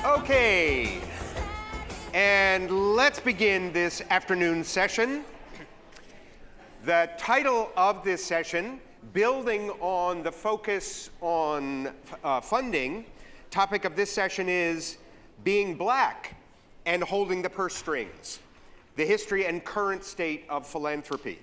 Okay, and let's begin this afternoon session. The title of this session, building on the focus on funding, topic of this session is being Black and holding the purse strings, the history and current state of philanthropy.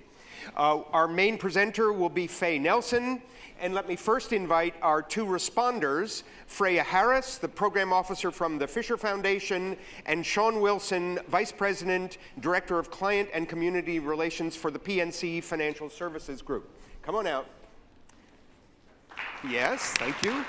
Our main presenter will be Faye Nelson, and let me first invite our two responders, Freya Harris, the program officer from the Fisher Foundation, and Shaun Wilson, Vice President, Director of Client and Community Relations for the PNC Financial Services Group. Come on out. Yes, thank you.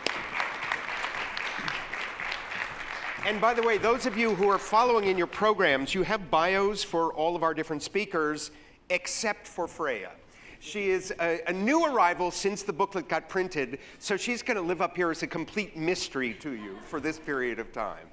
And by the way, those of you who are following in your programs, you have bios for all of our different speakers, except for Freya. She is a new arrival since the booklet got printed, so she's going to live up here as a complete mystery to you for this period of time.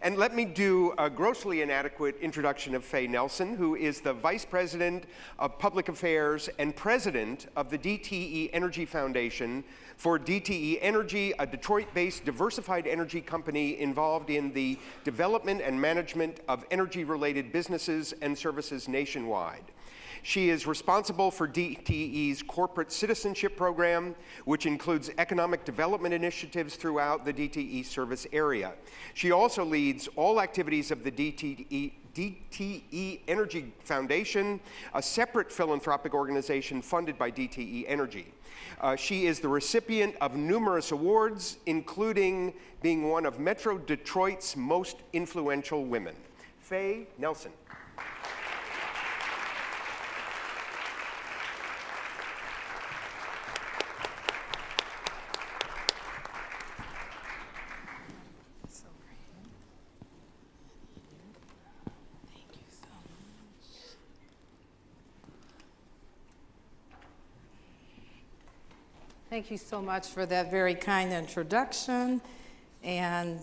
And let me do a grossly inadequate introduction of Faye Nelson, who is the Vice President of Public Affairs and President of the DTE Energy Foundation for DTE Energy, a Detroit-based diversified energy company involved in the development and management of energy-related businesses and services nationwide. She is responsible for DTE's corporate citizenship program, which includes economic development initiatives throughout the DTE service area. She also leads all activities of the DTE Energy Foundation, a separate philanthropic organization funded by DTE Energy. She is the recipient of numerous awards, including being one of Metro Detroit's most influential women. Faye Nelson. Thank you so much for that very kind introduction, and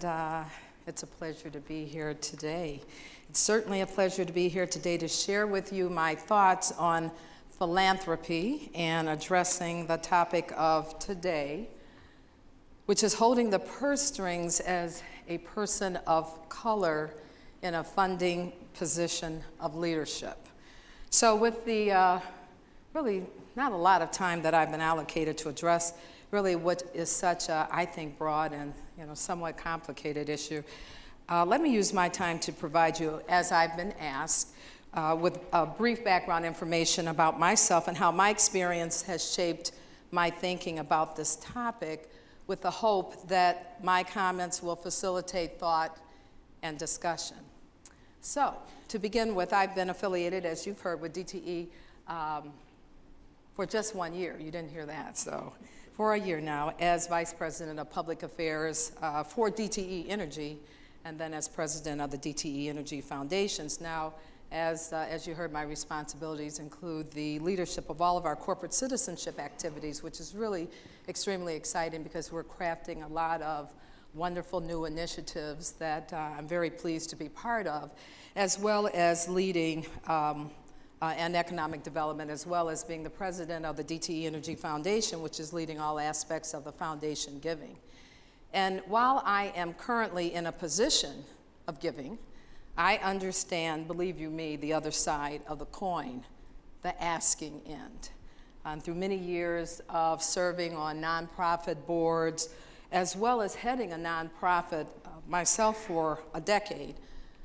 it's a pleasure to be here today. It's certainly a pleasure to be here today to share with you my thoughts on philanthropy and addressing the topic of today, which is holding the purse strings as a person of color in a funding position of leadership. So with the really not a lot of time that I've been allocated to address really what is such a, I think, broad and somewhat complicated issue. Let me use my time to provide you, as I've been asked, with a brief background information about myself and how my experience has shaped my thinking about this topic, with the hope that my comments will facilitate thought and discussion. So, to begin with, I've been affiliated, as you've heard, with DTE for just 1 year. You didn't hear that, so for a year now as Vice President of Public Affairs for DTE Energy, and then as President of the DTE Energy Foundations. Now, as you heard, my responsibilities include the leadership of all of our corporate citizenship activities, which is really extremely exciting because we're crafting a lot of wonderful new initiatives that I'm very pleased to be part of, as well as leading and economic development, as well as being the president of the DTE Energy Foundation, which is leading all aspects of the foundation giving. And while I am currently in a position of giving, I understand, believe you me, the other side of the coin, the asking end. Through many years of serving on nonprofit boards, as well as heading a nonprofit myself for a decade,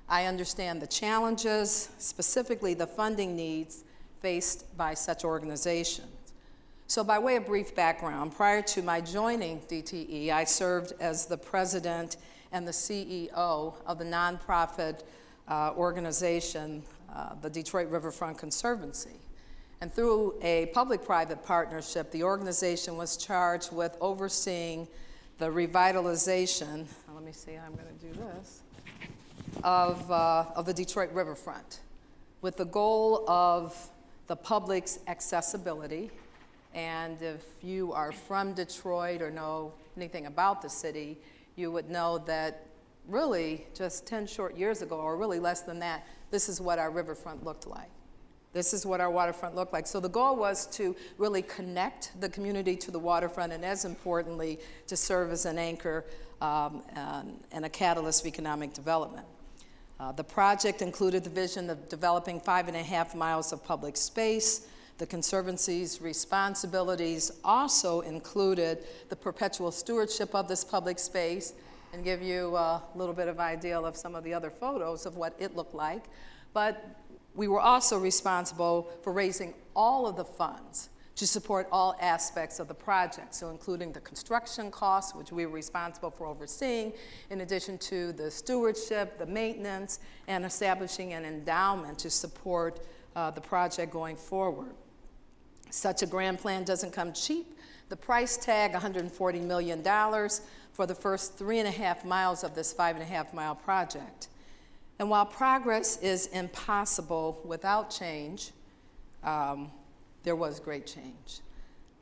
I understand the challenges, specifically the funding needs faced by such organizations. So by way of brief background, prior to my joining DTE, I served as the president and the CEO of the nonprofit organization, the Detroit Riverfront Conservancy. And through a public-private partnership, the organization was charged with overseeing the revitalization, let me see how I'm going to do this, of the Detroit Riverfront, with the goal of the public's accessibility. And if you are from Detroit or know anything about the city, you would know that really just 10 short years ago, or really less than that, this is what our riverfront looked like. This is what our waterfront looked like. So the goal was to really connect the community to the waterfront, and as importantly, to serve as an anchor and a catalyst of economic development. The project included the vision of developing 5.5 miles of public space. The Conservancy's responsibilities also included the perpetual stewardship of this public space, and give you a little bit of idea of some of the other photos of what it looked like. But we were also responsible for raising all of the funds to support all aspects of the project, so including the construction costs, which we were responsible for overseeing, in addition to the stewardship, the maintenance, and establishing an endowment to support the project going forward. Such a grand plan doesn't come cheap. The price tag, $140 million for the first 3.5 miles of this 5.5 mile project. And while progress is impossible without change, there was great change.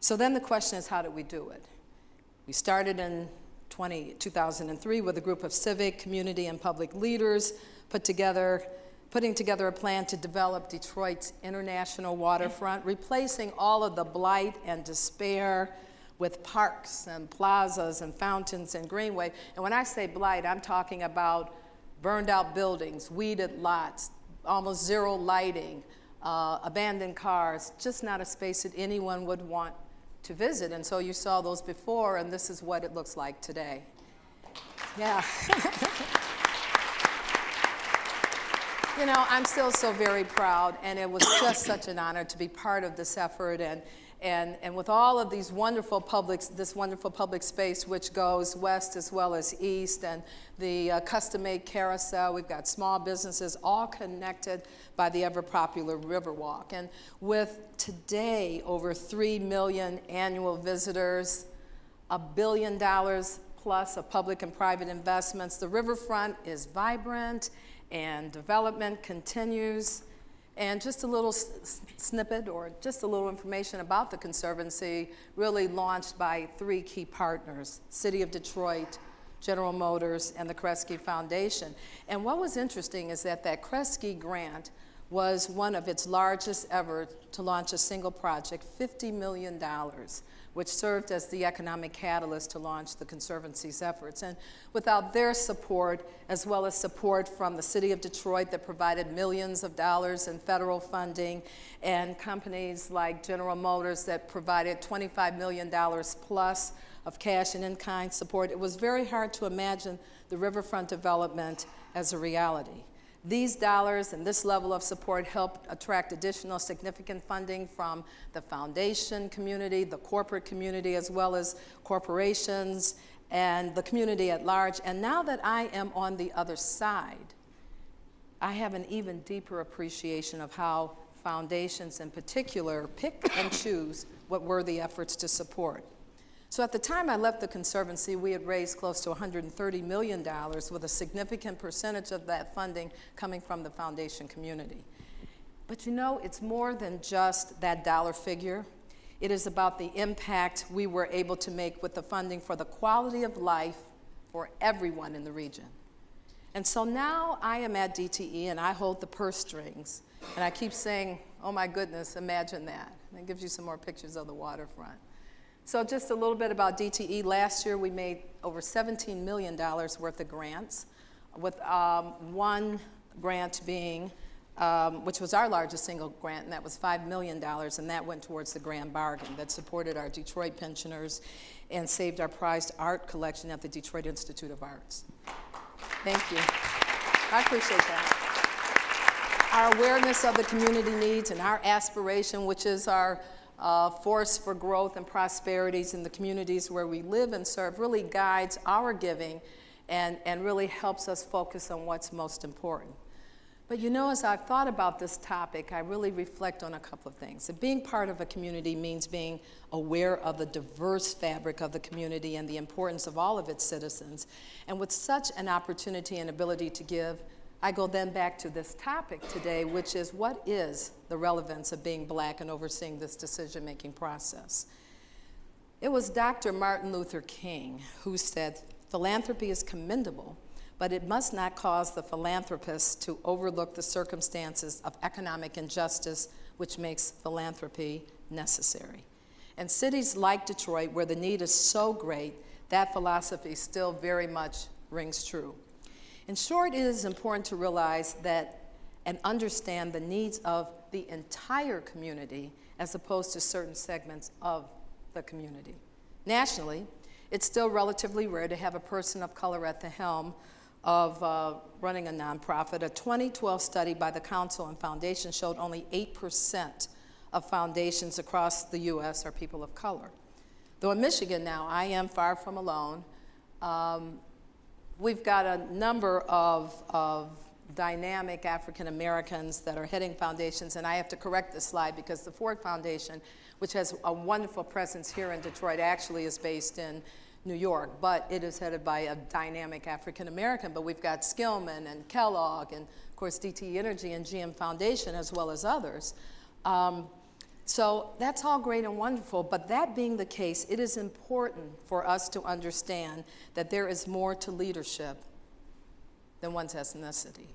So then the question is, how did we do it? We started in 2003 with a group of civic, community, and public leaders putting together a plan to develop Detroit's international waterfront, replacing all of the blight and despair with parks and plazas and fountains and greenway. And when I say blight, I'm talking about burned out buildings, weeded lots, almost zero lighting, abandoned cars, just not a space that anyone would want to visit. And so you saw those before, and this is what it looks like today. Yeah. You know, I'm still so very proud, and it was just such an honor to be part of this effort, and with all of these wonderful this wonderful public space, which goes west as well as east, and the custom-made carousel. We've got small businesses all connected by the ever-popular Riverwalk. And with today over 3 million annual visitors, $1 billion plus of public and private investments, the riverfront is vibrant and development continues. And just a little snippet or just a little information about the Conservancy, really launched by 3 key partners: City of Detroit, General Motors, and the Kresge Foundation. And what was interesting is that Kresge grant was one of its largest ever to launch a single project, $50 million, which served as the economic catalyst to launch the Conservancy's efforts. And without their support, as well as support from the City of Detroit that provided millions of dollars in federal funding, and companies like General Motors that provided $25 million plus of cash and in-kind support, it was very hard to imagine the riverfront development as a reality. These dollars and this level of support helped attract additional significant funding from the foundation community, the corporate community, as well as corporations and the community at large. And now that I am on the other side, I have an even deeper appreciation of how foundations in particular pick and choose what worthy efforts to support. So at the time I left the Conservancy, we had raised close to $130 million, with a significant percentage of that funding coming from the foundation community. But you know, it's more than just that dollar figure. It is about the impact we were able to make with the funding for the quality of life for everyone in the region. And so now I am at DTE and I hold the purse strings. And I keep saying, oh my goodness, imagine that. And it gives you some more pictures of the waterfront. So just a little bit about DTE. Last year we made over $17 million worth of grants, with one grant being, which was our largest single grant, and that was $5 million, and that went towards the Grand Bargain that supported our Detroit pensioners and saved our prized art collection at the Detroit Institute of Arts. Thank you. I appreciate that. Our awareness of the community needs and our aspiration, which is our force for growth and prosperities in the communities where we live and serve, really guides our giving and really helps us focus on what's most important. But you know, as I've thought about this topic, I really reflect on a couple of things. That being part of a community means being aware of the diverse fabric of the community and the importance of all of its citizens. And with such an opportunity and ability to give, I go then back to this topic today, which is, what is the relevance of being Black and overseeing this decision-making process? It was Dr. Martin Luther King who said, philanthropy is commendable, but it must not cause the philanthropist to overlook the circumstances of economic injustice which makes philanthropy necessary. And cities like Detroit, where the need is so great, that philosophy still very much rings true. In short, it is important to realize that and understand the needs of the entire community as opposed to certain segments of the community. Nationally, it's still relatively rare to have a person of color at the helm of running a nonprofit. A 2012 study by the Council and Foundation showed only 8% of foundations across the U.S. are people of color. Though in Michigan now, I am far from alone. We've got a number of dynamic African Americans that are heading foundations, and I have to correct this slide because the Ford Foundation, which has a wonderful presence here in Detroit, actually is based in New York, but it is headed by a dynamic African American. But we've got Skillman and Kellogg and, of course, DTE Energy and GM Foundation, as well as others. So that's all great and wonderful, but that being the case, it is important for us to understand that there is more to leadership than one's ethnicity.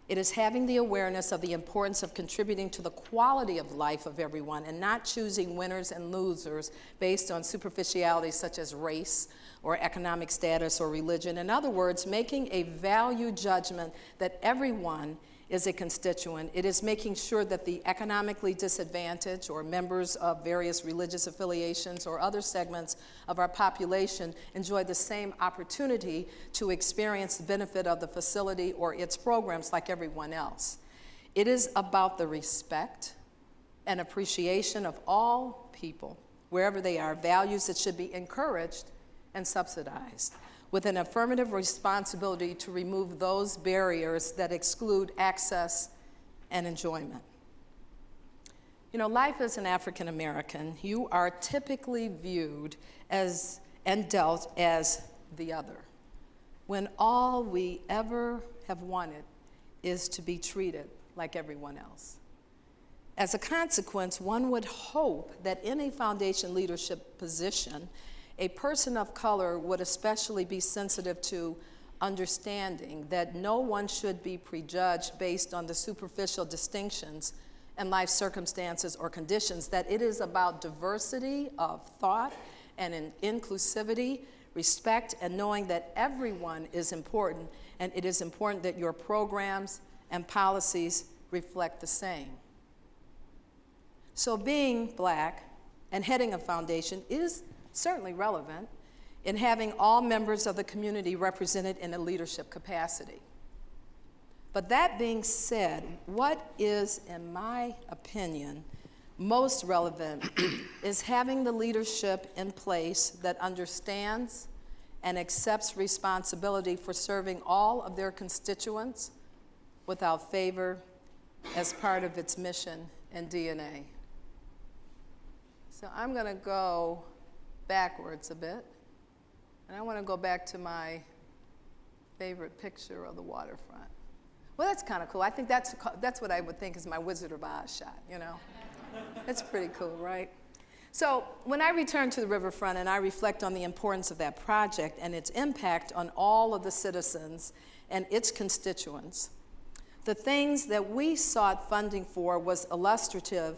It is having the awareness of the importance of contributing to the quality of life of everyone and not choosing winners and losers based on superficialities such as race or economic status or religion. In other words, making a value judgment that everyone is a constituent. It is making sure that the economically disadvantaged or members of various religious affiliations or other segments of our population enjoy the same opportunity to experience the benefit of the facility or its programs like everyone else. It is about the respect and appreciation of all people, wherever they are, values that should be encouraged and subsidized, with an affirmative responsibility to remove those barriers that exclude access and enjoyment. You know, life as an African American, you are typically viewed as and dealt as the other, when all we ever have wanted is to be treated like everyone else. As a consequence, one would hope that in a foundation leadership position, a person of color would especially be sensitive to understanding that no one should be prejudged based on the superficial distinctions and life circumstances or conditions, that it is about diversity of thought and inclusivity, respect, and knowing that everyone is important, and it is important that your programs and policies reflect the same. So being Black and heading a foundation is certainly relevant in having all members of the community represented in a leadership capacity. But that being said, what is, in my opinion, most relevant is having the leadership in place that understands and accepts responsibility for serving all of their constituents without favor as part of its mission and DNA. So I'm going to go backwards a bit, and I want to go back to my favorite picture of the waterfront. Well, that's kind of cool. I think that's what I would think is my Wizard of Oz shot, you know? That's pretty cool, right? So when I return to the riverfront and I reflect on the importance of that project and its impact on all of the citizens and its constituents, the things that we sought funding for was illustrative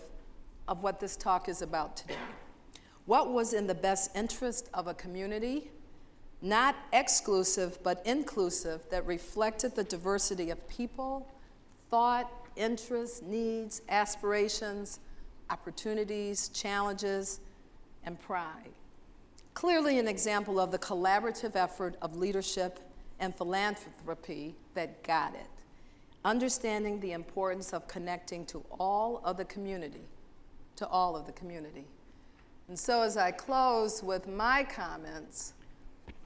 of what this talk is about today. What was in the best interest of a community, not exclusive but inclusive, that reflected the diversity of people, thought, interests, needs, aspirations, opportunities, challenges, and pride. Clearly an example of the collaborative effort of leadership and philanthropy that got it. Understanding the importance of connecting to all of the community, And so as I close with my comments,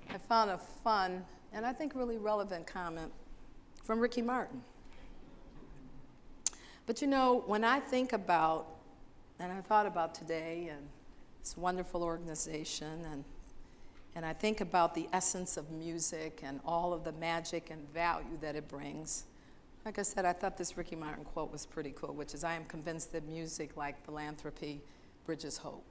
I found a fun and I think really relevant comment from Ricky Martin. But you know, when I think about, and I thought about today and this wonderful organization, and I think about the essence of music and all of the magic and value that it brings, like I said, I thought this Ricky Martin quote was pretty cool, which is, "I am convinced that music, like philanthropy, bridges hope."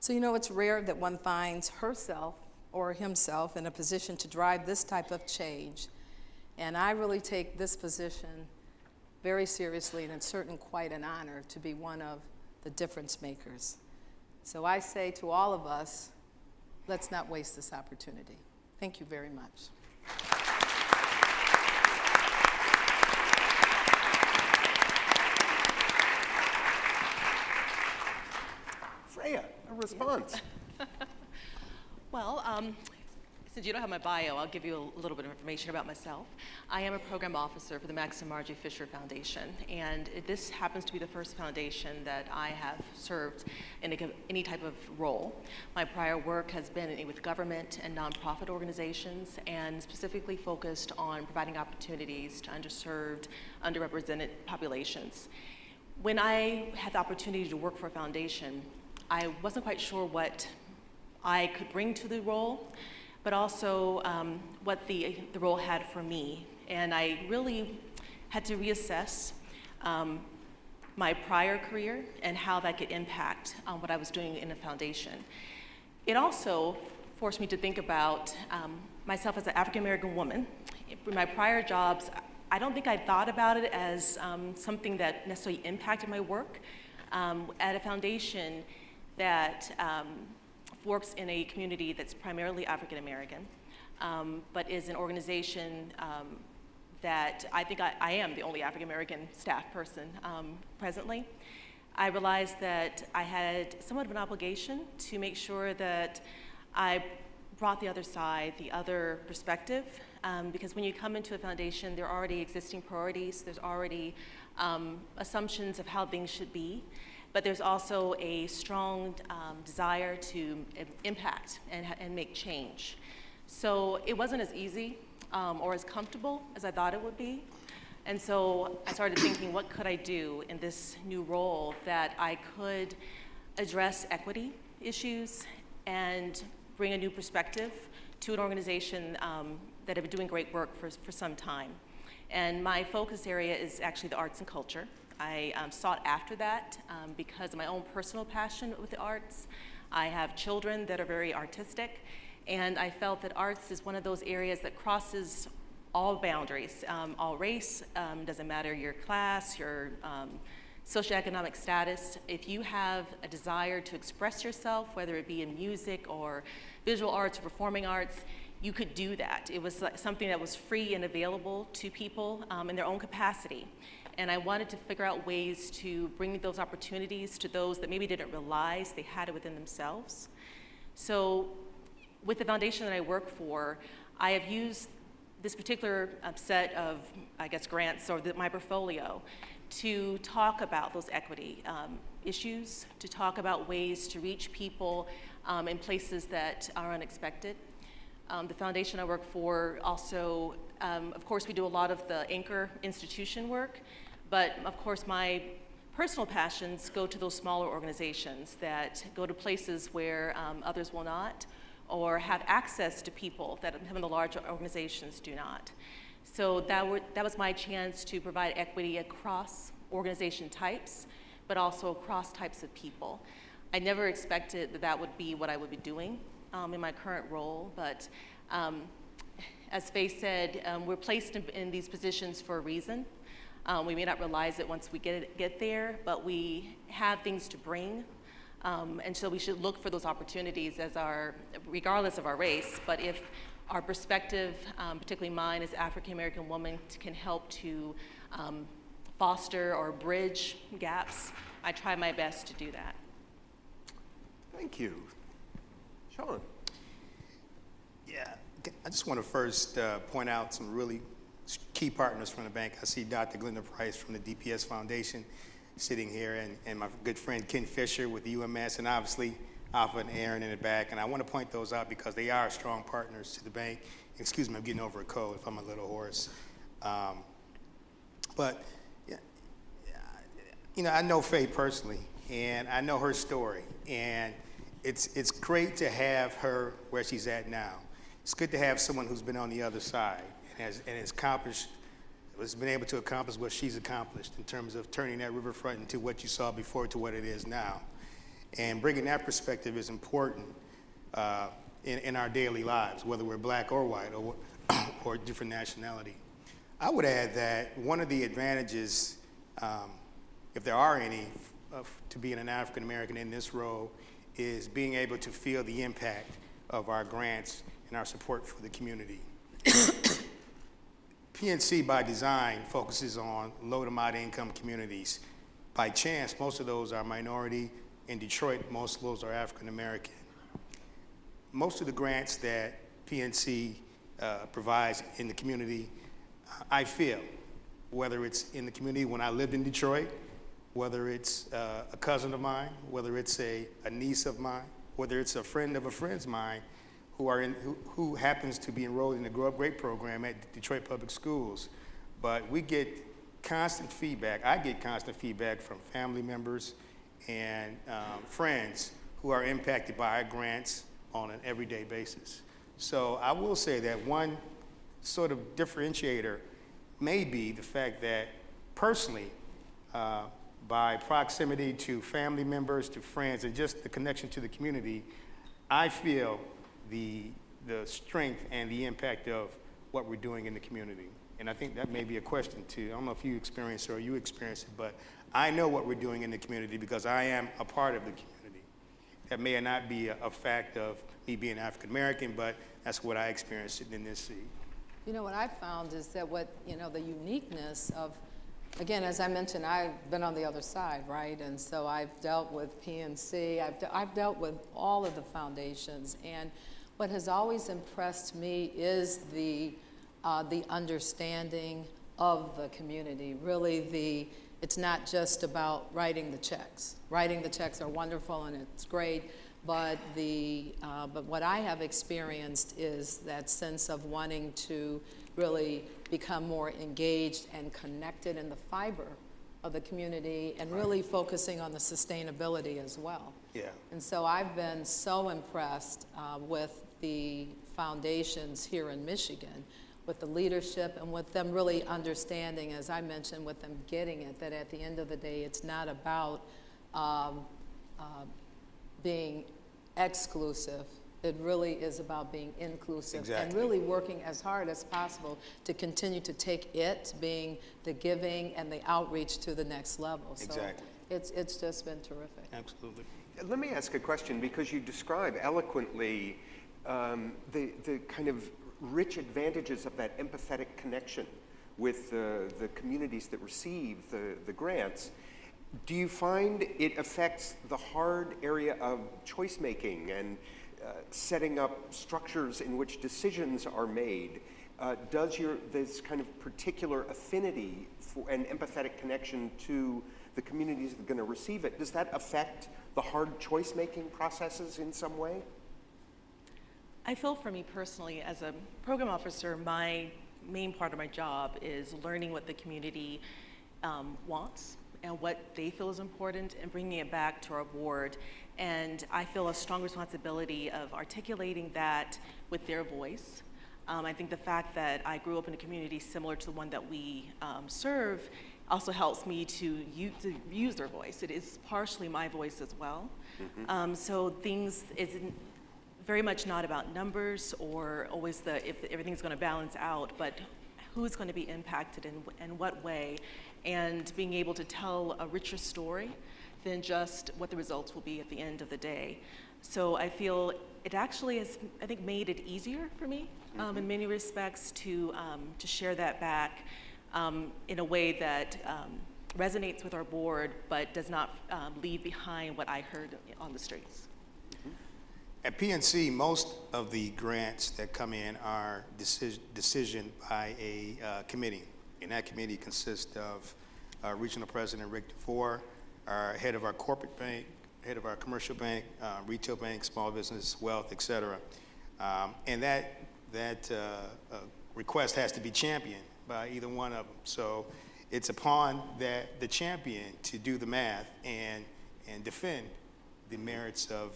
So you know, it's rare that one finds herself or himself in a position to drive this type of change. And I really take this position very seriously, and it's certainly quite an honor to be one of the difference makers. So I say to all of us, let's not waste this opportunity. Thank you very much. Freya, a response. Well, since you don't have my bio, I'll give you a little bit of information about myself. I am a program officer for the Maxim Foundation, and this happens to be the first foundation that I have served in any type of role. My prior work has been with government and nonprofit organizations, and specifically focused on providing opportunities to underserved, underrepresented populations. When I had the opportunity to work for a foundation, I wasn't quite sure what I could bring to the role, but also what the role had for me. And I really had to reassess my prior career and how that could impact what I was doing in a foundation. It also forced me to think about myself as an African-American woman. In my prior jobs, I don't think I thought about it as something that necessarily impacted my work. At a foundation that works in a community that's primarily African American, but is an organization that I think I am the only African American staff person presently. I realized that I had somewhat of an obligation to make sure that I brought the other side, the other perspective, because when you come into a foundation, there are already existing priorities, there's already assumptions of how things should be. But there's also a strong desire to impact and make change. So it wasn't as easy or as comfortable as I thought it would be. And so I started thinking, what could I do in this new role that I could address equity issues and bring a new perspective to an organization that had been doing great work for some time. And my focus area is actually the arts and culture. I sought after that because of my own personal passion with the arts. I have children that are very artistic, and I felt that arts is one of those areas that crosses all boundaries, all race, doesn't matter your class, your socioeconomic status. If you have a desire to express yourself, whether it be in music or visual arts or performing arts, you could do that. It was something that was free and available to people in their own capacity. And I wanted to figure out ways to bring those opportunities to those that maybe didn't realize they had it within themselves. So with the foundation that I work for, I have used this particular set of, I guess, grants or my portfolio to talk about those equity issues, to talk about ways to reach people in places that are unexpected. The foundation I work for also, of course, we do a lot of the anchor institution work, but of course my personal passions go to those smaller organizations that go to places where others will not, or have access to people that some of the larger organizations do not. So that was my chance to provide equity across organization types, but also across types of people. I never expected that that would be what I would be doing in my current role, but as Faye said, we're placed in these positions for a reason. We may not realize it once we get there, but we have things to bring. And so we should look for those opportunities regardless of our race, but if our perspective, particularly mine as African American woman, can help to foster or bridge gaps, I try my best to do that. Thank you. Shaun. Yeah, I just want to first point out some really key partners from the bank. I see Dr. Glenda Price from the DPS Foundation sitting here, and my good friend Ken Fisher with the UMS, and obviously Alpha and Aaron in the back. And I want to point those out because they are strong partners to the bank. Excuse me, I'm getting over a cold if I'm a little hoarse. But, you know, I know Faye personally, and I know her story. And it's great to have her where she's at now. It's good to have someone who's been on the other side and has been able to accomplish what she's accomplished in terms of turning that riverfront into what you saw before to what it is now. And bringing that perspective is important in our daily lives, whether we're black or white or different nationality. I would add that one of the advantages, if there are any, to being an African American in this role is being able to feel the impact of our grants and our support for the community. PNC by design focuses on low to moderate income communities. By chance, most of those are minority. In Detroit, most of those are African American. Most of the grants that PNC provides in the community, I feel, whether it's in the community when I lived in Detroit, whether it's a cousin of mine, whether it's a niece of mine, whether it's a friend of a friend's of mine who happens to be enrolled in the Grow Up Great program at Detroit Public Schools. But we get constant feedback. I get constant feedback from family members and friends who are impacted by our grants on an everyday basis. So I will say that one sort of differentiator may be the fact that personally, by proximity to family members, to friends, and just the connection to the community, I feel the strength and the impact of what we're doing in the community. And I think that may be a question too. I don't know if you experience it or you experience it, but I know what we're doing in the community because I am a part of the community. That may not be a fact of me being African American, but that's what I experienced in this seat. You know, what I found is that the uniqueness of, again, as I mentioned, I've been on the other side, right? And so I've dealt with PNC, I've dealt with all of the foundations, and what has always impressed me is the understanding of the community. Really, it's not just about writing the checks. Writing the checks are wonderful and it's great, but what I have experienced is that sense of wanting to really become more engaged and connected in the fiber of the community and really focusing on the sustainability as well. Yeah. And so I've been so impressed with the foundations here in Michigan, with the leadership and with them really understanding, as I mentioned, with them getting it, that at the end of the day, it's not about being exclusive. It really is about being inclusive. Exactly. And really working as hard as possible to continue to take it, being the giving and the outreach to the next level. Exactly. So it's just been terrific. Absolutely. Let me ask a question, because you describe eloquently the kind of rich advantages of that empathetic connection with the communities that receive the grants. Do you find it affects the hard area of choice making and setting up structures in which decisions are made? Does this kind of particular affinity for an empathetic connection to the communities that are going to receive it, does that affect the hard choice making processes in some way? I feel for me personally, as a program officer, my main part of my job is learning what the community wants and what they feel is important and bringing it back to our board. And I feel a strong responsibility of articulating that with their voice. I think the fact that I grew up in a community similar to the one that we serve also helps me to use their voice. It is partially my voice as well. Mm-hmm. So things isn't very much not about numbers or always if everything's going to balance out, but who's going to be impacted in what way, and being able to tell a richer story than just what the results will be at the end of the day. So I feel it actually has, I think, made it easier for me in many respects to share that back in a way that resonates with our board, but does not leave behind what I heard on the streets. At PNC, most of the grants that come in are decisioned by a committee, and that committee consists of Regional President Rick DeVore, our head of our corporate bank, head of our commercial bank, retail bank, small business, wealth, et cetera. And that request has to be championed by either one of them. So it's upon the champion to do the math and defend the merits of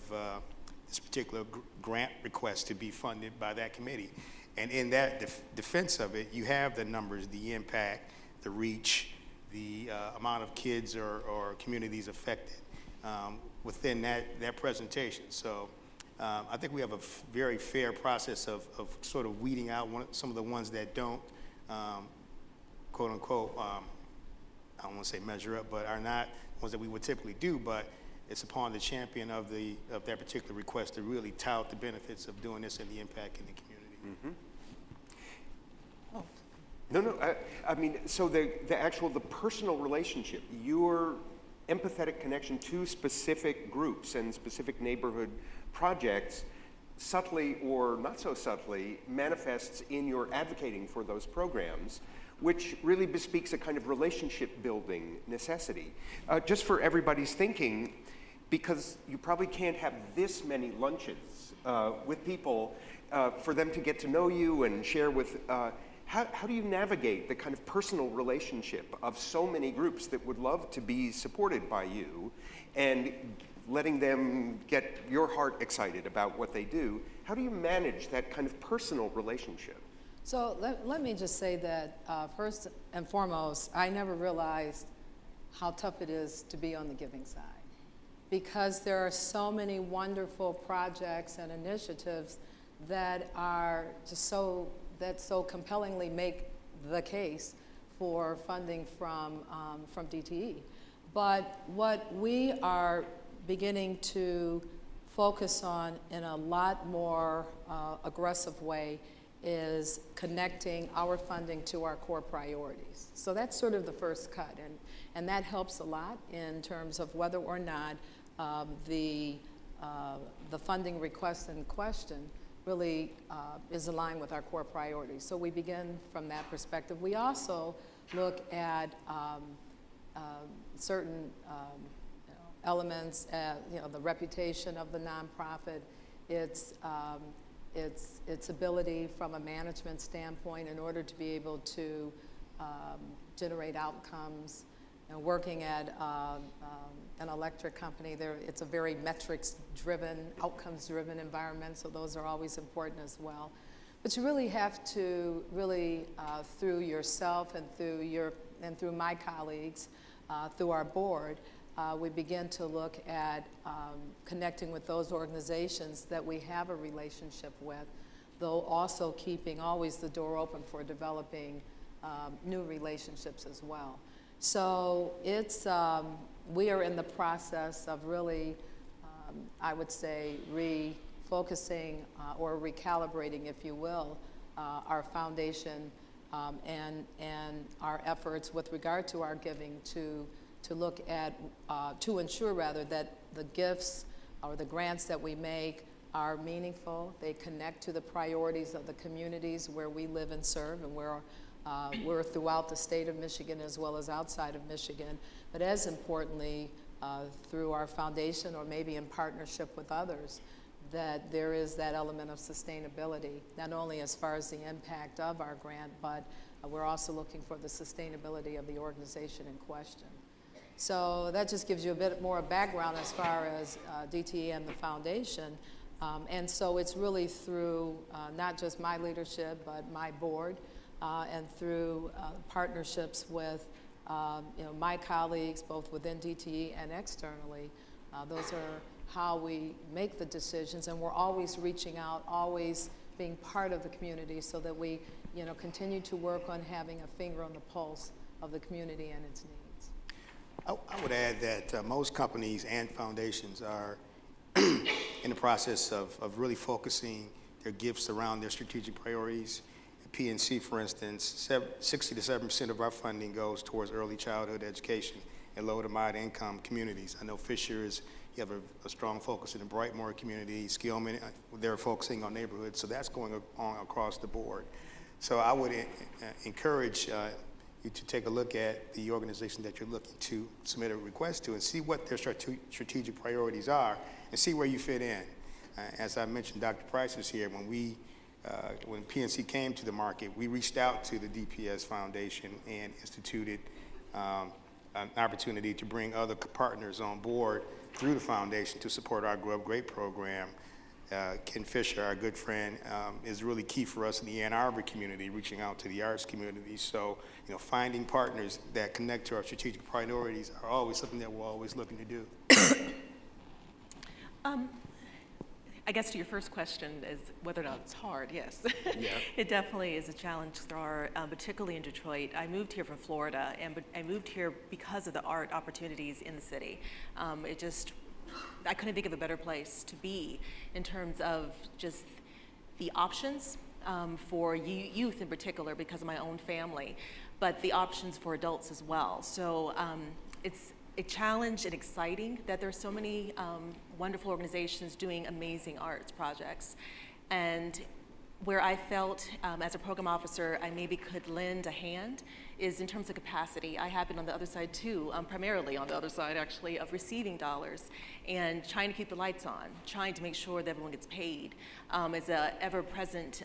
this particular grant request to be funded by that committee. And in that defense of it, you have the numbers, the impact, the reach, the amount of kids or communities affected within that presentation. So I think we have a very fair process of sort of weeding out some of the ones that don't quote unquote, I don't want to say measure up, but are not ones that we would typically do, but it's upon the champion of that particular request to really tout the benefits of doing this and the impact in the community. No, I mean, so the personal relationship, your empathetic connection to specific groups and specific neighborhood projects, subtly or not so subtly, manifests in your advocating for those programs, which really bespeaks a kind of relationship building necessity. Just for everybody's thinking, because you probably can't have this many lunches with people for them to get to know you and share with, how do you navigate the kind of personal relationship of so many groups that would love to be supported by you and letting them get your heart excited about what they do? How do you manage that kind of personal relationship? So let me just say that first and foremost, I never realized how tough it is to be on the giving side, because there are so many wonderful projects and initiatives that are just so compellingly make the case for funding from DTE. But what we are beginning to focus on in a lot more aggressive way is connecting our funding to our core priorities. So that's sort of the first cut, and that helps a lot in terms of whether or not the funding request in question really is aligned with our core priorities. So we begin from that perspective. We also look at certain elements, the reputation of the nonprofit, its ability from a management standpoint in order to be able to generate outcomes. Working at an electric company, it's a very metrics-driven, outcomes-driven environment, so those are always important as well. But you really have to through yourself and through my colleagues, through our board, we begin to look at connecting with those organizations that we have a relationship with, though also keeping always the door open for developing new relationships as well. So it's, we are in the process of really, I would say, refocusing or recalibrating, if you will, our foundation and our efforts with regard to our giving to look at, to ensure rather that the gifts or the grants that we make are meaningful. They connect to the priorities of the communities where we live and serve, and where we're throughout the state of Michigan as well as outside of Michigan. But as importantly, through our foundation or maybe in partnership with others, that there is that element of sustainability, not only as far as the impact of our grant, but we're also looking for the sustainability of the organization in question. So that just gives you a bit more background as far as DTE and the foundation. And so it's really through not just my leadership, but my board, and through partnerships with my colleagues, both within DTE and externally. Those are how we make the decisions, and we're always reaching out, always being part of the community, so that we continue to work on having a finger on the pulse of the community and its needs. I would add that most companies and foundations are in the process of really focusing their gifts around their strategic priorities. At PNC, for instance, 60 to 7% of our funding goes towards early childhood education in low to moderate income communities. I know Fisher you have a strong focus in the Brightmoor community. Skillman, they're focusing on neighborhoods, so that's going on across the board. So I would encourage you to take a look at the organization that you're looking to submit a request to and see what their strategic priorities are and see where you fit in. As I mentioned, Dr. Price was here. When PNC came to the market, we reached out to the DPS Foundation and instituted an opportunity to bring other partners on board through the foundation to support our Grow Up Great program. Ken Fisher, our good friend, is really key for us in the Ann Arbor community, reaching out to the arts community. So, finding partners that connect to our strategic priorities are always something that we're always looking to do. I guess to your first question is whether or not it's hard, yes. Yeah. It definitely is a challenge for our, particularly in Detroit. I moved here from Florida, and I moved here because of the art opportunities in the city. I couldn't think of a better place to be in terms of just the options for youth in particular because of my own family, but the options for adults as well. So it's a challenge and exciting that there's so many wonderful organizations doing amazing arts projects. And where I felt as a program officer I maybe could lend a hand is in terms of capacity. I have been on the other side too, primarily on the other side actually, of receiving dollars and trying to keep the lights on, trying to make sure that everyone gets paid is a ever-present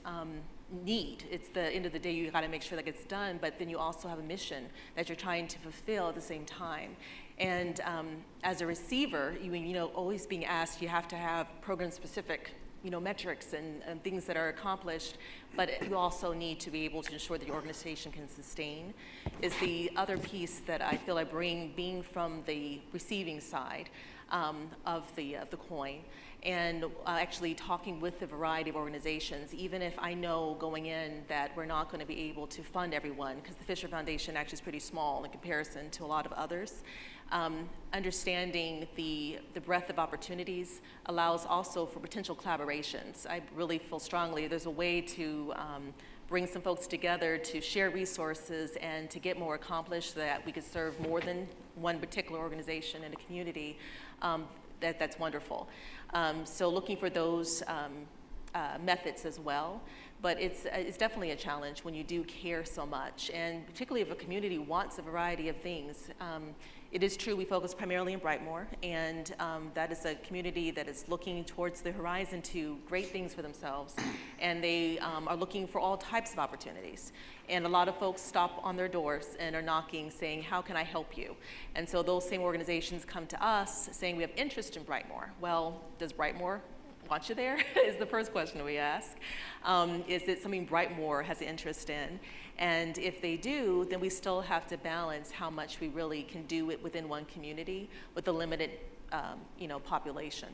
need. It's the end of the day, you gotta make sure that gets done, but then you also have a mission that you're trying to fulfill at the same time. And as a receiver, always being asked, you have to have program-specific metrics and things that are accomplished, but you also need to be able to ensure that the organization can sustain, is the other piece that I feel I bring, being from the receiving side of the coin, and actually talking with a variety of organizations, even if I know going in that we're not going to be able to fund everyone, because the Fisher Foundation actually is pretty small in comparison to a lot of others. Understanding the breadth of opportunities allows also for potential collaborations. I really feel strongly there's a way to bring some folks together to share resources and to get more accomplished so that we could serve more than one particular organization in a community. That's wonderful. So looking for those methods as well. But it's definitely a challenge when you do care so much, and particularly if a community wants a variety of things. It is true we focus primarily in Brightmoor, and that is a community that is looking towards the horizon to great things for themselves, and they are looking for all types of opportunities. And a lot of folks stop on their doors and are knocking saying, how can I help you? And so those same organizations come to us saying we have interest in Brightmoor. Well, does Brightmoor want you there is the first question we ask. Is it something Brightmoor has an interest in? And if they do, then we still have to balance how much we really can do it within one community with a limited population.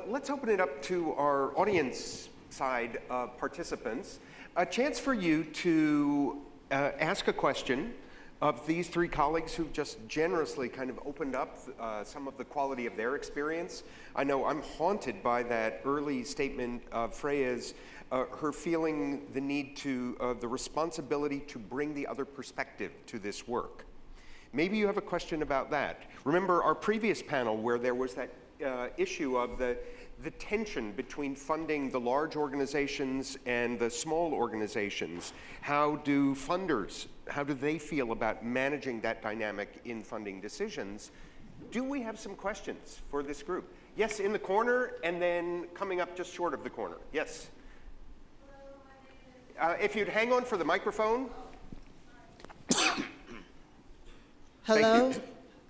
Let's open it up to our audience side participants. A chance for you to ask a question of these three colleagues who've just generously kind of opened up some of the quality of their experience. I know I'm haunted by that early statement of Freya's, her feeling the need to, the responsibility to bring the other perspective to this work. Maybe you have a question about that. Remember our previous panel where there was that issue of the tension between funding the large organizations and the small organizations. How do funders, how do they feel about managing that dynamic in funding decisions? Do we have some questions for this group? Yes, in the corner, and then coming up just short of the corner. Yes. If you'd hang on for the microphone. Hello?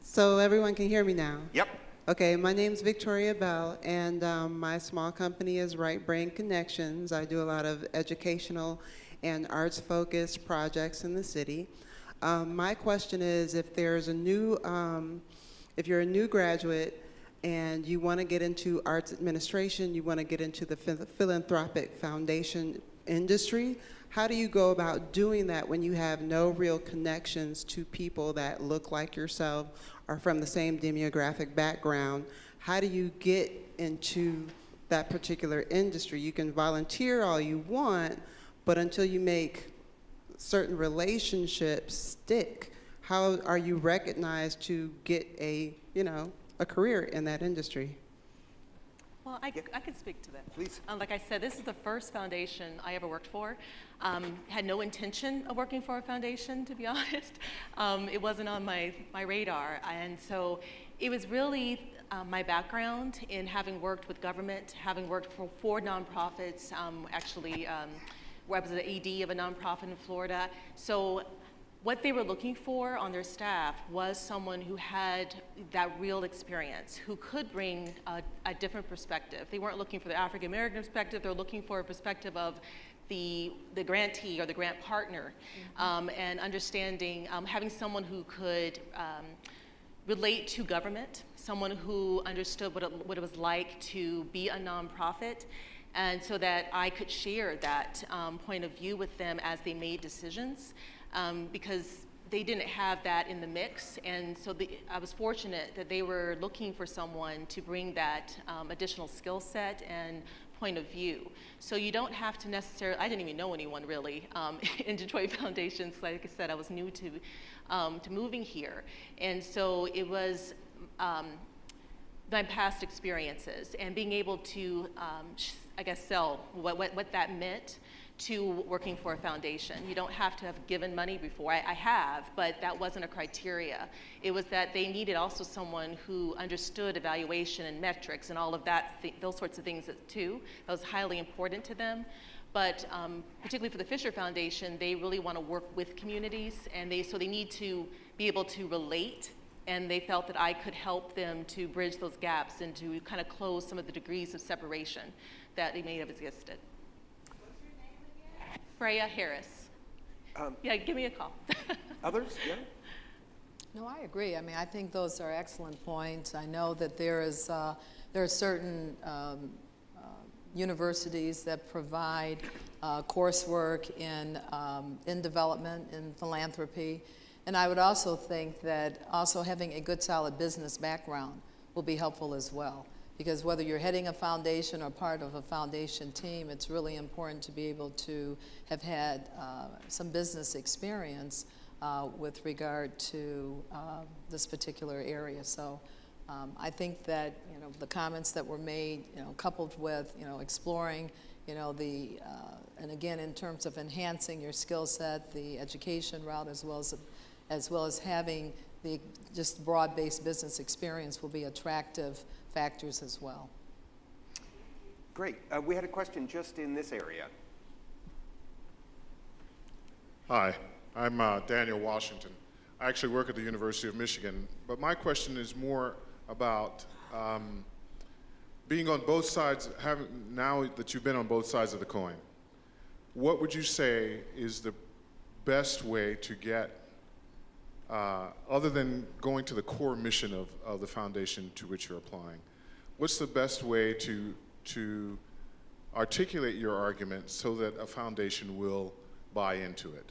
So everyone can hear me now? Yep. Okay, my name's Victoria Bell, and my small company is Right Brain Connections. I do a lot of educational and arts-focused projects in the city. My question is, if there's a new, if you're a new graduate and you want to get into arts administration, you want to get into the philanthropic foundation industry, how do you go about doing that when you have no real connections to people that look like yourself or from the same demographic background? How do you get into that particular industry? You can volunteer all you want, but until you make certain relationships stick, how are you recognized to get a career in that industry? Well, I could speak to that. Please. Like I said, this is the first foundation I ever worked for. Had no intention of working for a foundation, to be honest. It wasn't on my radar. And so it was really my background in having worked with government, having worked for 4 nonprofits, actually where I was the AD of a nonprofit in Florida. So what they were looking for on their staff was someone who had that real experience, who could bring a different perspective. They weren't looking for the African American perspective, they're looking for a perspective of the grantee or the grant partner, and understanding, having someone who could relate to government, someone who understood what it was like to be a nonprofit, and so that I could share that point of view with them as they made decisions, because they didn't have that in the mix, and so I was fortunate that they were looking for someone to bring that additional skill set and point of view. So you don't have to necessarily, I didn't even know anyone really in Detroit Foundations. Like I said, I was new to moving here. And so it was my past experiences and being able to, I guess, sell what that meant to working for a foundation. You don't have to have given money before. I have, but that wasn't a criteria. It was that they needed also someone who understood evaluation and metrics and all of that, those sorts of things too. That was highly important to them. But particularly for the Fisher Foundation, they really want to work with communities, and so they need to be able to relate, and they felt that I could help them to bridge those gaps and to kind of close some of the degrees of separation that they may have existed. Freya Harris. Yeah, give me a call. Others? Yeah? No, I agree. I mean, I think those are excellent points. I know that there are certain universities that provide coursework in development, in philanthropy. And I would also think that also having a good, solid business background will be helpful as well. Because whether you're heading a foundation or part of a foundation team, it's really important to be able to have had some business experience with regard to this particular area. So I think that the comments that were made, coupled with exploring, and again in terms of enhancing your skill set, the education route, as well as having the just broad-based business experience will be attractive factors as well. Great. We had a question just in this area. Hi, I'm Daniel Washington. I actually work at the University of Michigan, but my question is more about being on both sides, now that you've been on both sides of the coin, what would you say is the best way to get, other than going to the core mission of the foundation to which you're applying, what's the best way to articulate your argument so that a foundation will buy into it?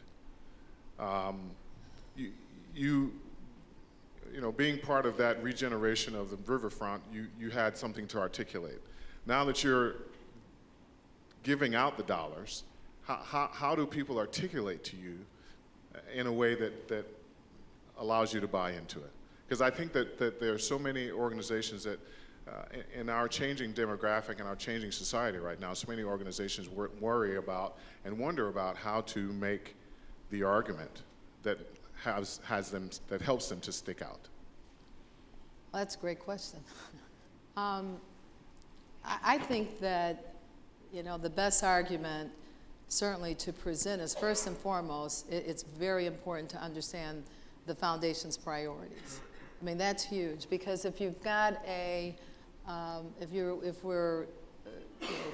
Being part of that regeneration of the riverfront, you had something to articulate. Now that you're giving out the dollars, how do people articulate to you in a way that allows you to buy into it? Because I think that there are so many organizations that, in our changing demographic and our changing society right now, so many organizations worry about and wonder about how to make the argument that helps them to stick out. Well, that's a great question. I think that the best argument certainly to present is, first and foremost, it's very important to understand the foundation's priorities. I mean, that's huge, because if you've got if we're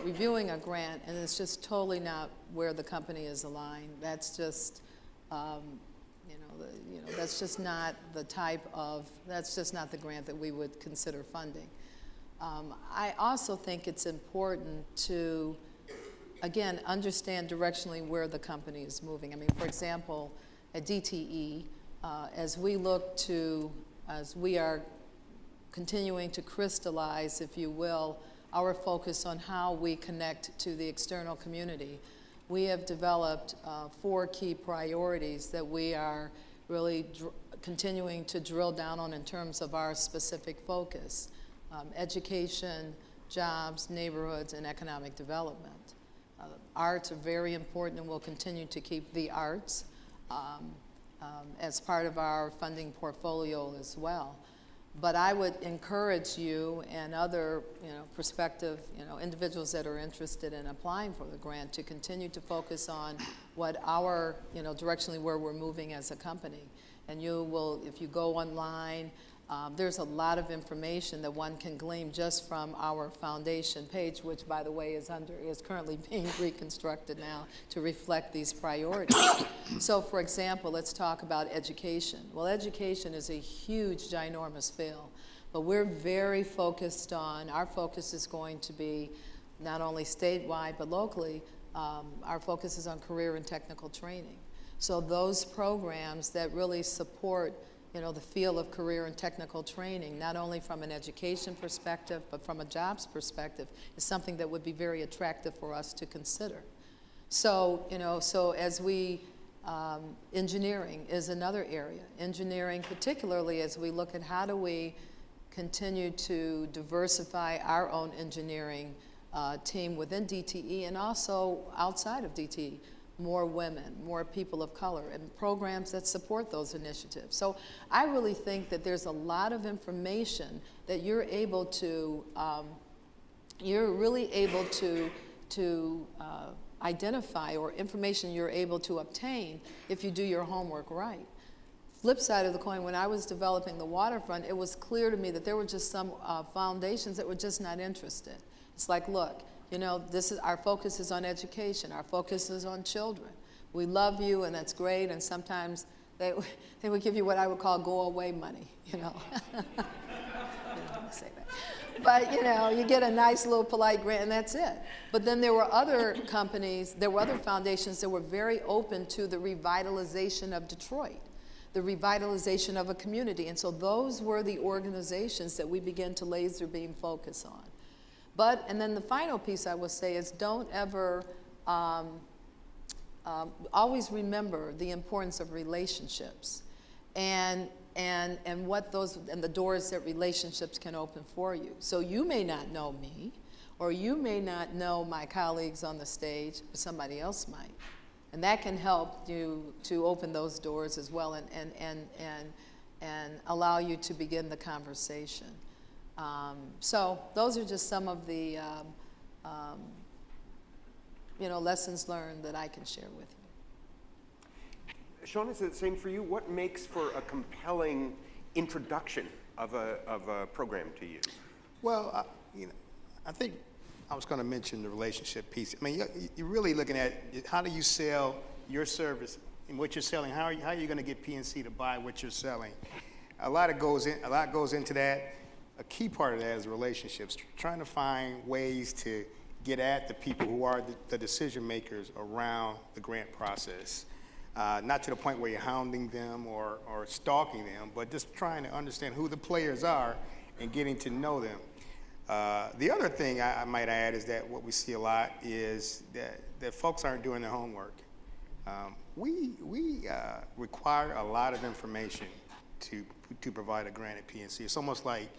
reviewing a grant and it's just totally not where the company is aligned, that's just that's just not the grant that we would consider funding. I also think it's important to, again, understand directionally where the company is moving. I mean, for example, at DTE, as we are continuing to crystallize, if you will, our focus on how we connect to the external community, we have developed 4 key priorities that we are really continuing to drill down on in terms of our specific focus: education, jobs, neighborhoods, and economic development. Arts are very important, and we'll continue to keep the arts as part of our funding portfolio as well. But I would encourage you and other prospective individuals that are interested in applying for the grant to continue to focus on what our directionally where we're moving as a company. And you will, if you go online, There's a lot of information that one can glean just from our foundation page, which, by the way, is currently being reconstructed now to reflect these priorities. So, for example, let's talk about education. Well, education is a huge, ginormous field, but we're very focused on, our focus is going to be not only statewide, but locally, our focus is on career and technical training. So those programs that really support the field of career and technical training, not only from an education perspective, but from a jobs perspective, is something that would be very attractive for us to consider. So, as we, engineering is another area. Engineering, particularly as we look at how do we continue to diversify our own engineering team within DTE and also outside of DTE. More women, more people of color, and programs that support those initiatives. So I really think that there's a lot of information that you're able to, identify, or information you're able to obtain if you do your homework right. Flip side of the coin, when I was developing the waterfront, it was clear to me that there were just some foundations that were just not interested. It's like, look, our focus is on education. Our focus is on children. We love you, and that's great. And sometimes they would give you what I would call go-away money, say that. But, you get a nice little polite grant, and that's it. But then there were other companies, there were other foundations that were very open to the revitalization of Detroit, the revitalization of a community. And so those were the organizations that we began to laser beam focus on. And then the final piece I will say is don't ever, always remember the importance of relationships and what the doors that relationships can open for you. So you may not know me, or you may not know my colleagues on the stage, but somebody else might. And that can help you to open those doors as well and allow you to begin the conversation. So those are just some of the lessons learned that I can share with you. Shaun, is it the same for you? What makes for a compelling introduction of a program to you? Well, I think I was going to mention the relationship piece. I mean, you're really looking at how do you sell your service and what you're selling. How are you going to get PNC to buy what you're selling? A lot goes into that. A key part of that is relationships, trying to find ways to get at the people who are the decision makers around the grant process. Not to the point where you're hounding them or stalking them, but just trying to understand who the players are and getting to know them. The other thing I might add is that what we see a lot is that folks aren't doing their homework. We require a lot of information to provide a grant at PNC. It's almost like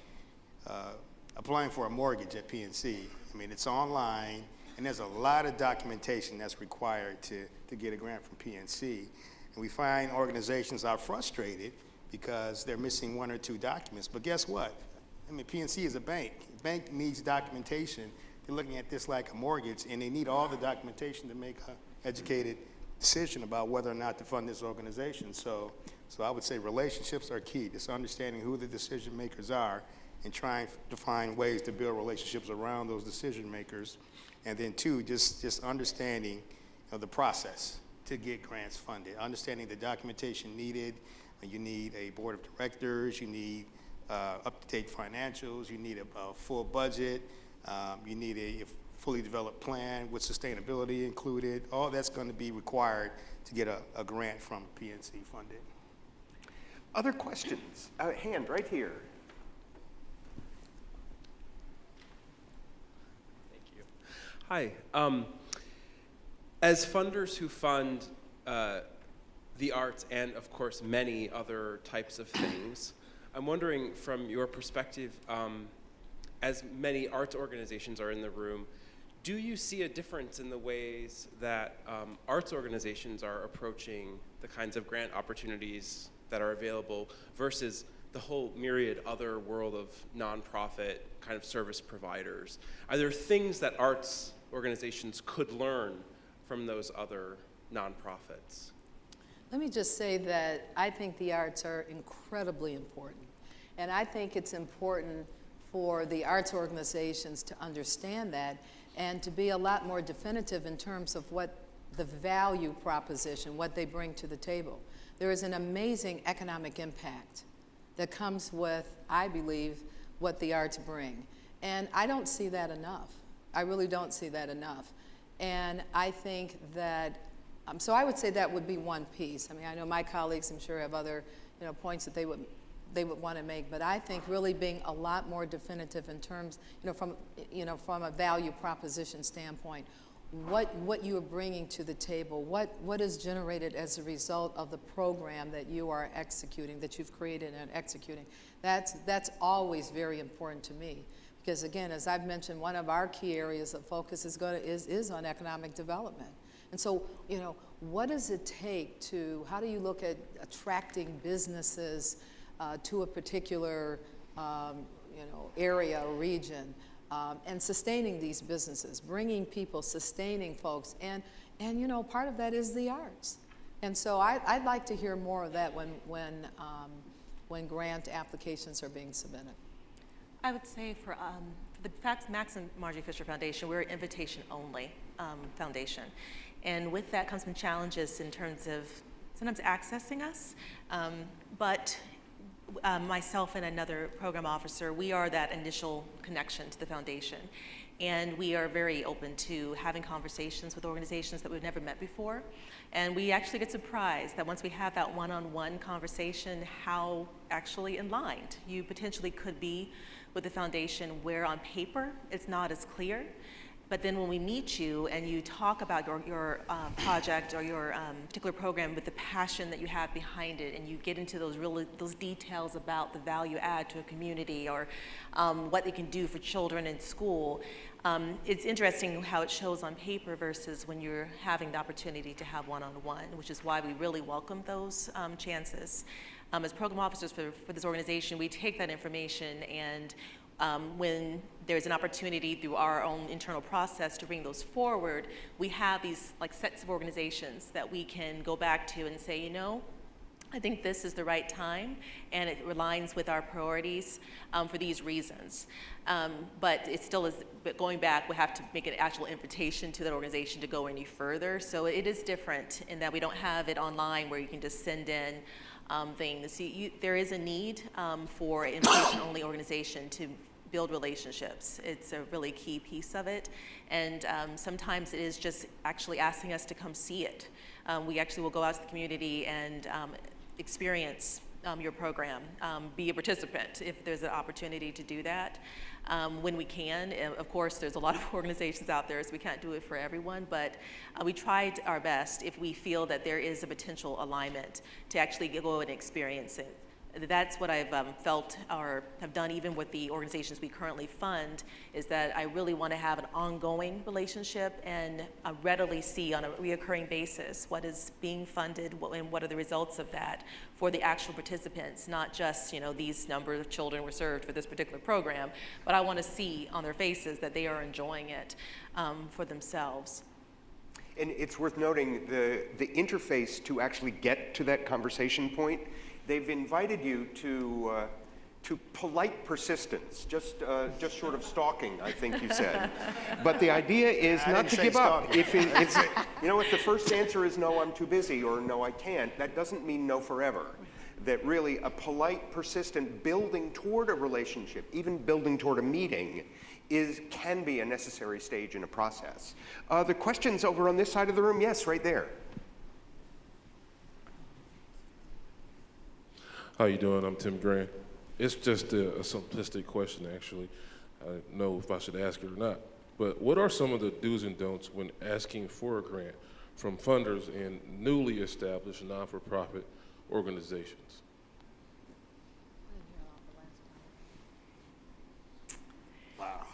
applying for a mortgage at PNC. I mean, it's online, and there's a lot of documentation that's required to get a grant from PNC. And we find organizations are frustrated because they're missing one or two documents. But guess what? I mean, PNC is a bank. The bank needs documentation. They're looking at this like a mortgage, and they need all the documentation to make an educated decision about whether or not to fund this organization. So I would say relationships are key, just understanding who the decision makers are and trying to find ways to build relationships around those decision makers. And then two, just understanding the process to get grants funded, understanding the documentation needed. You need a board of directors, you need up-to-date financials, you need a full budget, you need a fully developed plan with sustainability included. All that's going to be required to get a grant from PNC funded. Other questions? Hand right here. Hi. As funders who fund the arts and, of course, many other types of things, I'm wondering from your perspective, as many arts organizations are in the room, do you see a difference in the ways that arts organizations are approaching the kinds of grant opportunities that are available versus the whole myriad other world of nonprofit kind of service providers? Are there things that arts organizations could learn from those other nonprofits? Let me just say that I think the arts are incredibly important. And I think it's important for the arts organizations to understand that and to be a lot more definitive in terms of what the value proposition, what they bring to the table. There is an amazing economic impact that comes with, I believe, what the arts bring. And I don't see that enough. I really don't see that enough. And I think that, so I would say that would be one piece. I mean, I know my colleagues, I'm sure, have other points that they would want to make, but I think really being a lot more definitive in terms, from a value proposition standpoint, what you are bringing to the table, what is generated as a result of the program that you are executing, that you've created and executing. That's always very important to me. Because again, as I've mentioned, one of our key areas of focus is on economic development. And so, what does it take how do you look at attracting businesses to a particular, area or region, and sustaining these businesses, bringing people, sustaining folks, and part of that is the arts. And so I'd like to hear more of that when grant applications are being submitted. I would say for the Maxim Margie Fisher Foundation, we're an invitation-only foundation. And with that comes some challenges in terms of sometimes accessing us, but myself and another program officer, we are that initial connection to the foundation. And we are very open to having conversations with organizations that we've never met before. And we actually get surprised that once we have that one-on-one conversation, how actually aligned you potentially could be with the foundation, where on paper it's not as clear. But then when we meet you and you talk about your project or your particular program with the passion that you have behind it, and you get into those details about the value add to a community or what they can do for children in school, it's interesting how it shows on paper versus when you're having the opportunity to have one-on-one, which is why we really welcome those chances. As program officers for this organization, we take that information and when there's an opportunity through our own internal process to bring those forward, we have these sets of organizations that we can go back to and say, I think this is the right time and it aligns with our priorities for these reasons. But it still is, but going back, we have to make an actual invitation to that organization to go any further. So it is different in that we don't have it online where you can just send in things. There is a need for an invitation-only organization to build relationships. It's a really key piece of it. And sometimes it is just actually asking us to come see it. We actually will go out to the community and experience your program, be a participant if there's an opportunity to do that. When we can. Of course, there's a lot of organizations out there, so we can't do it for everyone, but we tried our best if we feel that there is a potential alignment to actually go and experience it. That's what I've felt or have done even with the organizations we currently fund, is that I really want to have an ongoing relationship and readily see on a reoccurring basis what is being funded and what are the results of that for the actual participants, not just these number of children were served for this particular program, but I want to see on their faces that they are enjoying it for themselves. And it's worth noting the interface to actually get to that conversation point. They've invited you to polite persistence, just short of stalking, I think you said. But the idea is not to give up. If the first answer is no, I'm too busy, or no, I can't, that doesn't mean no forever. That really a polite, persistent building toward a relationship, even building toward a meeting, can be a necessary stage in a process. The questions over on this side of the room, yes, right there. How you doing? I'm Tim Grant. It's just a simplistic question, actually. I don't know if I should ask it or not. But what are some of the do's and don'ts when asking for a grant from funders in newly established non-for-profit organizations? Wow.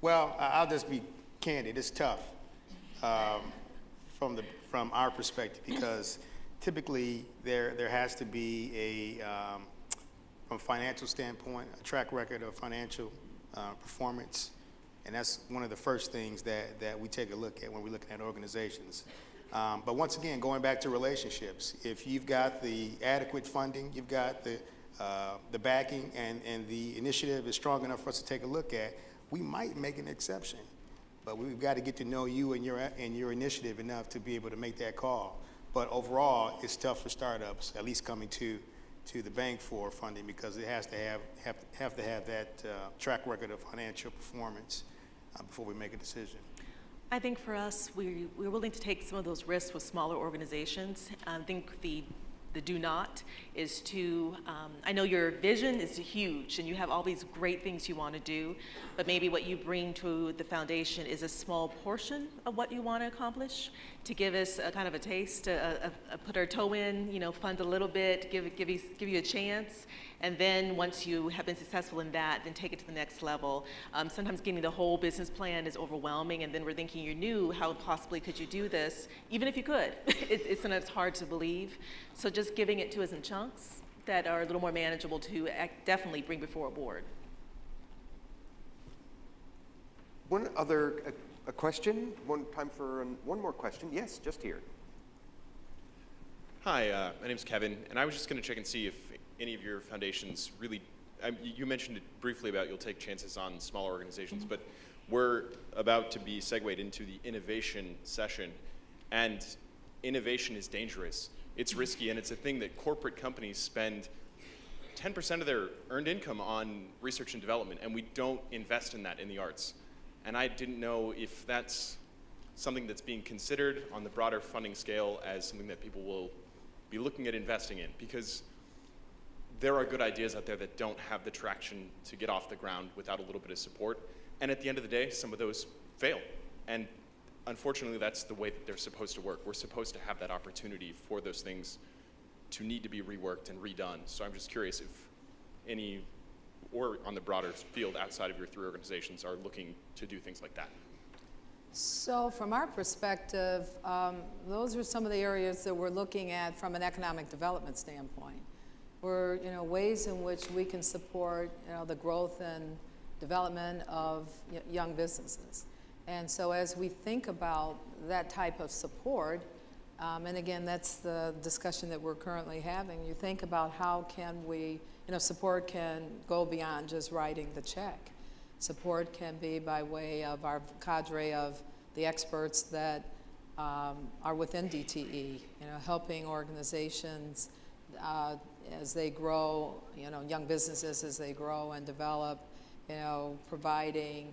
Well, I'll just be candid. It's tough from our perspective, because typically there has to be from a financial standpoint, a track record of financial performance, and that's one of the first things that we take a look at when we're looking at organizations. But once again, going back to relationships, if you've got the adequate funding, you've got the backing and the initiative is strong enough for us to take a look at, we might make an exception. But we've got to get to know you and your initiative enough to be able to make that call. But overall, it's tough for startups, at least coming to the bank for funding, because it has to have that track record of financial performance before we make a decision. I think for us, we're willing to take some of those risks with smaller organizations. I think the do not is to, I know your vision is huge and you have all these great things you want to do, but maybe what you bring to the foundation is a small portion of what you want to accomplish, to give us a kind of a taste, put our toe in, fund a little bit, give you a chance, and then once you have been successful in that, then take it to the next level. Sometimes getting the whole business plan is overwhelming, and then we're thinking you're new, how possibly could you do this? Even if you could, it's sometimes hard to believe. So just giving it to us in chunks that are a little more manageable to definitely bring before a board. One other a question? Time for one more question. Yes, just here. Hi, my name's Kevin, and I was just going to check and see if any of your foundations really, you mentioned it briefly about you'll take chances on smaller organizations, but we're about to be segued into the innovation session, and innovation is dangerous. It's risky, and it's a thing that corporate companies spend 10% of their earned income on research and development, and we don't invest in that in the arts. And I didn't know if that's something that's being considered on the broader funding scale as something that people will be looking at investing in, because there are good ideas out there that don't have the traction to get off the ground without a little bit of support. And at the end of the day, some of those fail. And unfortunately, that's the way that they're supposed to work. We're supposed to have that opportunity for those things to need to be reworked and redone. So I'm just curious if any, or on the broader field outside of your three organizations, are looking to do things like that. So from our perspective, those are some of the areas that we're looking at from an economic development standpoint. We're, ways in which we can support, the growth and development of young businesses. And so as we think about that type of support, and again, that's the discussion that we're currently having, you think about how can we, support can go beyond just writing the check. Support can be by way of our cadre of the experts that are within DTE, helping organizations as they grow, young businesses as they grow and develop, providing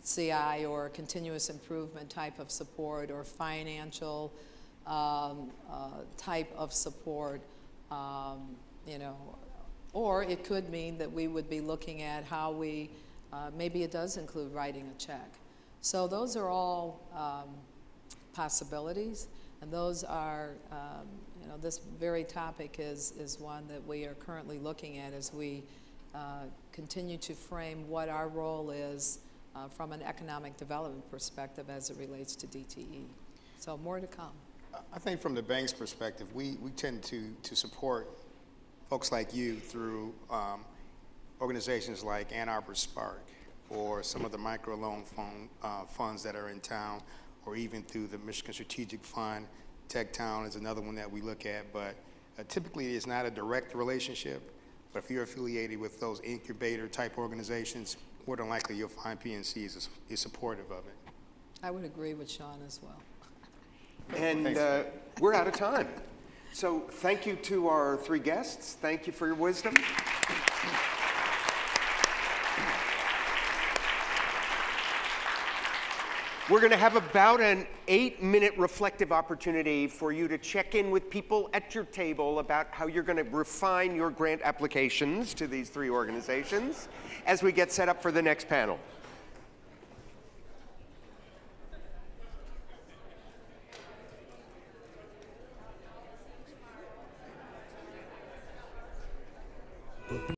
CI or continuous improvement type of support or financial type of support, or it could mean that we would be looking at how we, maybe it does include writing a check. So those are all possibilities, and those are, this very topic is one that we are currently looking at as we continue to frame what our role is from an economic development perspective as it relates to DTE. So more to come. I think from the bank's perspective, we tend to support folks like you through organizations like Ann Arbor Spark or some of the microloan funds that are in town, or even through the Michigan Strategic Fund. Tech Town is another one that we look at, but typically it's not a direct relationship. But if you're affiliated with those incubator type organizations, more than likely you'll find PNC is supportive of it. I would agree with Shaun as well. And we're out of time. So thank you to our three guests. Thank you for your wisdom. We're going to have about an 8-minute reflective opportunity for you to check in with people at your table about how you're going to refine your grant applications to these three organizations as we get set up for the next panel.